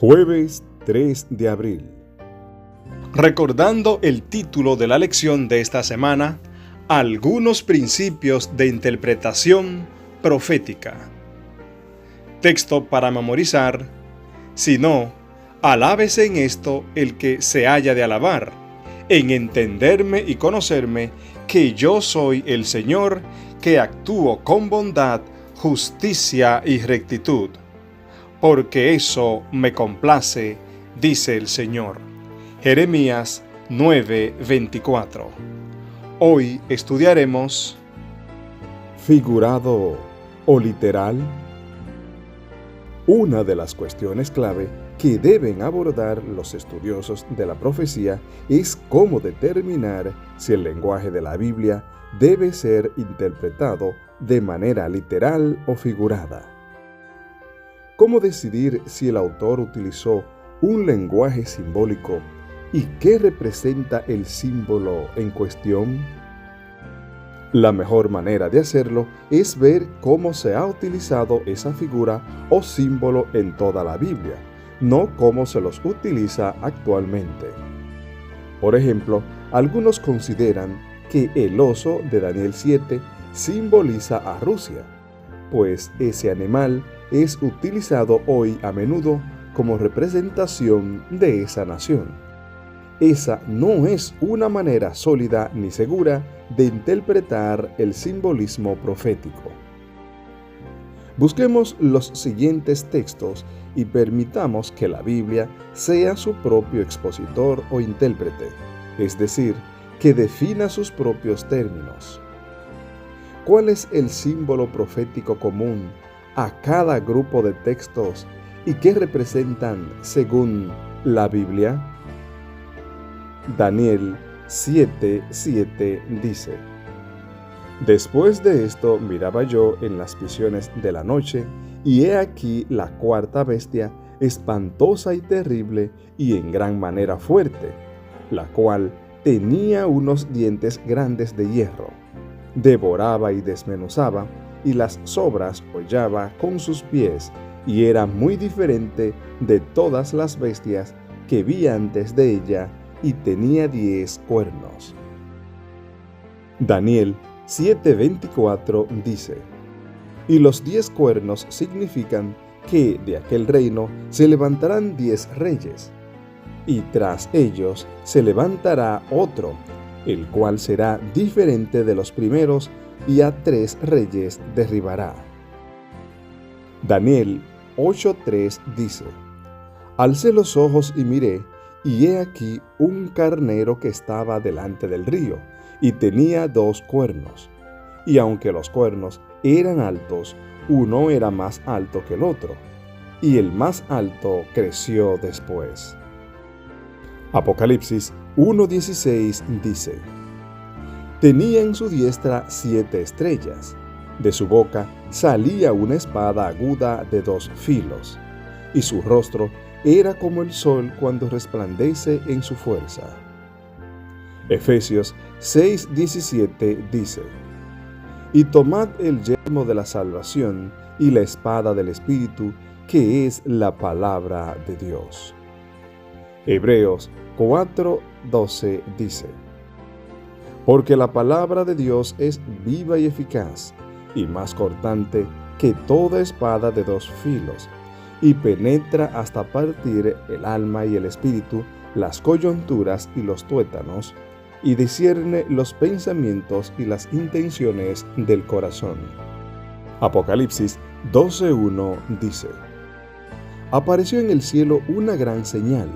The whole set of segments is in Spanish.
Jueves 3 de abril. Recordando el título de la lección de esta semana, algunos principios de interpretación profética. Texto para memorizar: si no, alábese en esto el que se haya de alabar, en entenderme y conocerme que yo soy el Señor, que actúo con bondad, justicia y rectitud. Porque eso me complace, dice el Señor. Jeremías 9:24. Hoy estudiaremos ¿Figurado o literal? Una de las cuestiones clave que deben abordar los estudiosos de la profecía es cómo determinar si el lenguaje de la Biblia debe ser interpretado de manera literal o figurada. ¿Cómo decidir si el autor utilizó un lenguaje simbólico y qué representa el símbolo en cuestión? La mejor manera de hacerlo es ver cómo se ha utilizado esa figura o símbolo en toda la Biblia, no cómo se los utiliza actualmente. Por ejemplo, algunos consideran que el oso de Daniel 7 simboliza a Rusia, pues ese animal es utilizado hoy a menudo como representación de esa nación. Esa no es una manera sólida ni segura de interpretar el simbolismo profético. Busquemos los siguientes textos y permitamos que la Biblia sea su propio expositor o intérprete, es decir, que defina sus propios términos. ¿Cuál es el símbolo profético común a cada grupo de textos y qué representan según la Biblia? Daniel 7:7 dice: Después de esto miraba yo en las visiones de la noche, y he aquí la cuarta bestia, espantosa y terrible, y en gran manera fuerte, la cual tenía unos dientes grandes de hierro. Devoraba y desmenuzaba, y las sobras hollaba con sus pies, y era muy diferente de todas las bestias que vi antes de ella, y tenía 10 cuernos. Daniel 7:24 dice: Y los 10 cuernos significan que de aquel reino se levantarán 10 reyes, y tras ellos se levantará otro, el cual será diferente de los primeros, y a 3 reyes derribará. Daniel 8:3 dice: Alcé los ojos y miré, y he aquí un carnero que estaba delante del río, y tenía 2 cuernos. Y aunque los cuernos eran altos, uno era más alto que el otro, y el más alto creció después. Apocalipsis 1:16 dice: Tenía en su diestra 7 estrellas, de su boca salía una espada aguda de 2 filos, y su rostro era como el sol cuando resplandece en su fuerza. Efesios 6:17 dice: Y tomad el yelmo de la salvación y la espada del Espíritu, que es la palabra de Dios. Hebreos 4:12 dice: Porque la palabra de Dios es viva y eficaz, y más cortante que toda espada de 2 filos, y penetra hasta partir el alma y el espíritu, las coyunturas y los tuétanos, y discierne los pensamientos y las intenciones del corazón. Apocalipsis 12:1 dice: Apareció en el cielo una gran señal,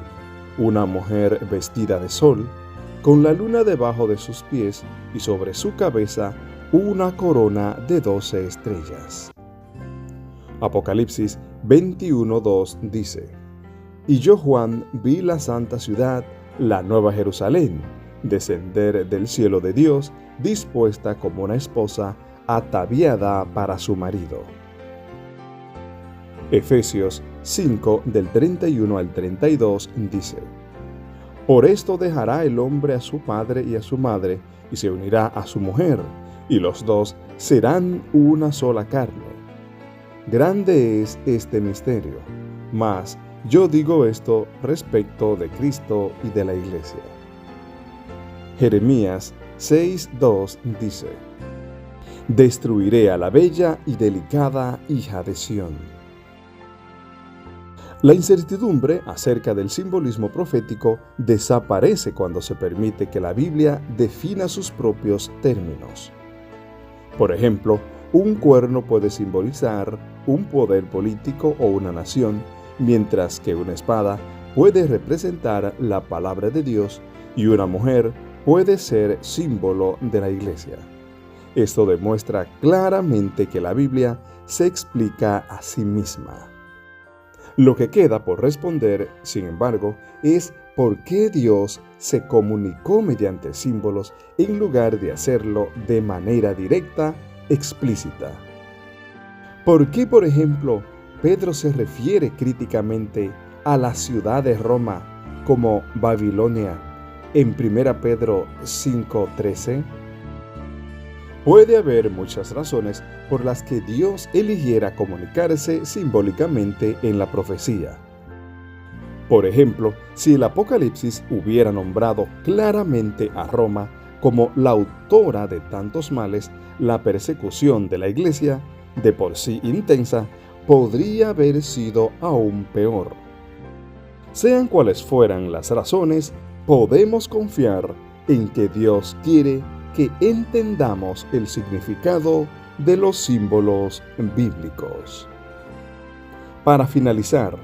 una mujer vestida de sol, con la luna debajo de sus pies, y sobre su cabeza una corona de 12 estrellas. Apocalipsis 21:2 dice: Y yo, Juan, vi la santa ciudad, la nueva Jerusalén, descender del cielo de Dios, dispuesta como una esposa ataviada para su marido. Efesios 5 del 31 al 32 dice: Por esto dejará el hombre a su padre y a su madre, y se unirá a su mujer, y los dos serán una sola carne. Grande es este misterio, mas Yo digo esto respecto de Cristo y de la Iglesia. Jeremías 6:2 dice: Destruiré a la bella y delicada hija de Sión. La incertidumbre acerca del simbolismo profético desaparece cuando se permite que la Biblia defina sus propios términos. Por ejemplo, un cuerno puede simbolizar un poder político o una nación, mientras que una espada puede representar la palabra de Dios y una mujer puede ser símbolo de la Iglesia. Esto demuestra claramente que la Biblia se explica a sí misma. Lo que queda por responder, sin embargo, es por qué Dios se comunicó mediante símbolos en lugar de hacerlo de manera directa, explícita. ¿Por qué, por ejemplo, Pedro se refiere críticamente a la ciudad de Roma como Babilonia en 1 Pedro 5:13? Puede haber muchas razones por las que Dios eligiera comunicarse simbólicamente en la profecía. Por ejemplo, si el Apocalipsis hubiera nombrado claramente a Roma como la autora de tantos males, la persecución de la Iglesia, de por sí intensa, podría haber sido aún peor. Sean cuales fueran las razones, podemos confiar en que Dios quiere que entendamos el significado de los símbolos bíblicos. Para finalizar,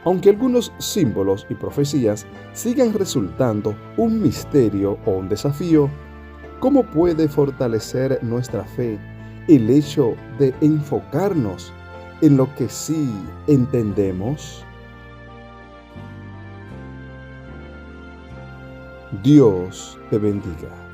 aunque algunos símbolos y profecías sigan resultando un misterio o un desafío, ¿cómo puede fortalecer nuestra fe el hecho de enfocarnos en lo que sí entendemos? Dios te bendiga.